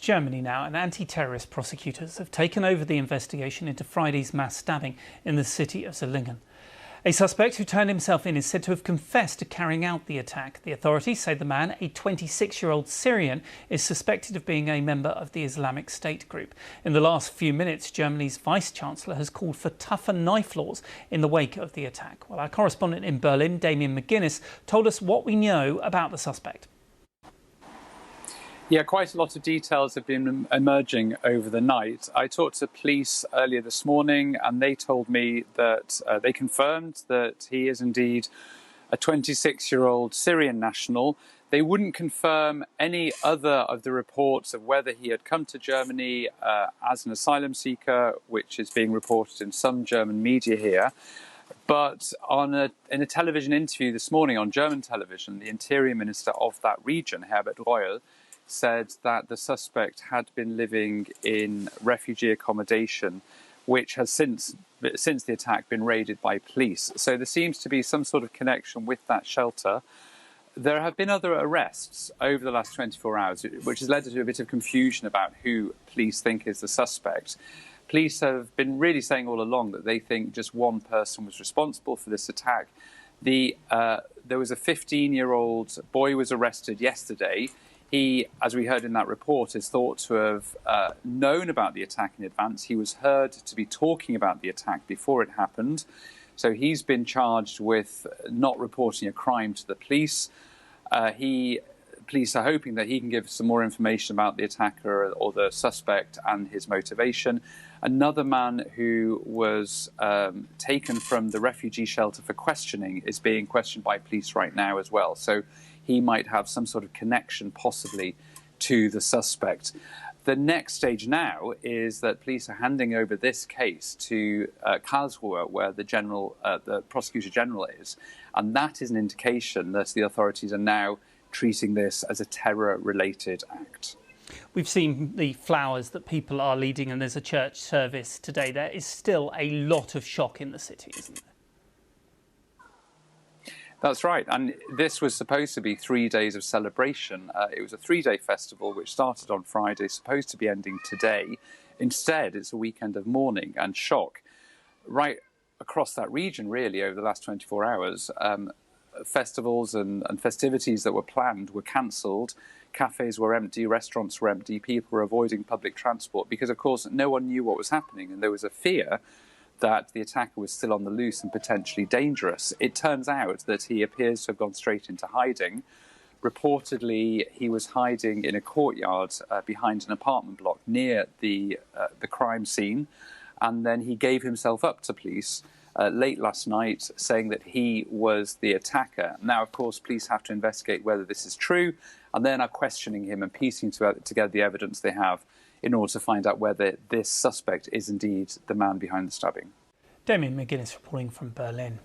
Germany now, and anti-terrorist prosecutors have taken over the investigation into Friday's mass stabbing in the city of Solingen. A suspect who turned himself in is said to have confessed to carrying out the attack. The authorities say the man, a 26-year-old Syrian, is suspected of being a member of the Islamic State group. In the last few minutes, Germany's Vice-Chancellor has called for tougher knife laws in the wake of the attack. Well, our correspondent in Berlin, Damien McGuinness, told us what we know about the suspect. Yeah, quite a lot of details have been emerging over the night. I talked to police earlier this morning and they told me that they confirmed that he is indeed a 26-year-old Syrian national. They wouldn't confirm any other of the reports of whether he had come to Germany as an asylum seeker, which is being reported in some German media here. But in a television interview this morning on German television, the Interior Minister of that region, Herbert Reul, said that the suspect had been living in refugee accommodation, which has since the attack been raided by police. So there seems to be some sort of connection with that shelter. There have been other arrests over the last 24 hours, which has led to a bit of confusion about who police think is the suspect. Police have been really saying all along that they think just one person was responsible for this attack. There was a 15-year-old boy was arrested yesterday. He, as we heard in that report, is thought to have known about the attack in advance. He was heard to be talking about the attack before it happened. So he's been charged with not reporting a crime to the police. Police are hoping that he can give some more information about the attacker or the suspect and his motivation. Another man who was taken from the refugee shelter for questioning is being questioned by police right now as well. So he might have some sort of connection possibly to the suspect. The next stage now is that police are handing over this case to Karlsruhe, where the Prosecutor General is. And that is an indication that the authorities are now treating this as a terror-related act. We've seen the flowers that people are leading, and there's a church service today. There is still a lot of shock in the city, isn't there? That's right. And this was supposed to be 3 days of celebration. It was a 3-day festival which started on Friday, supposed to be ending today. Instead, it's a weekend of mourning and shock. Right across that region, really, over the last 24 hours, festivals and festivities that were planned were cancelled. Cafes were empty, restaurants were empty, people were avoiding public transport because, of course, no one knew what was happening, and there was a fear that the attacker was still on the loose and potentially dangerous. It turns out that he appears to have gone straight into hiding. Reportedly, he was hiding in a courtyard behind an apartment block near the crime scene, and then he gave himself up to police late last night, saying that he was the attacker. Now, of course, police have to investigate whether this is true, and then are questioning him and piecing together the evidence they have in order to find out whether this suspect is indeed the man behind the stabbing. Damien McGuinness reporting from Berlin.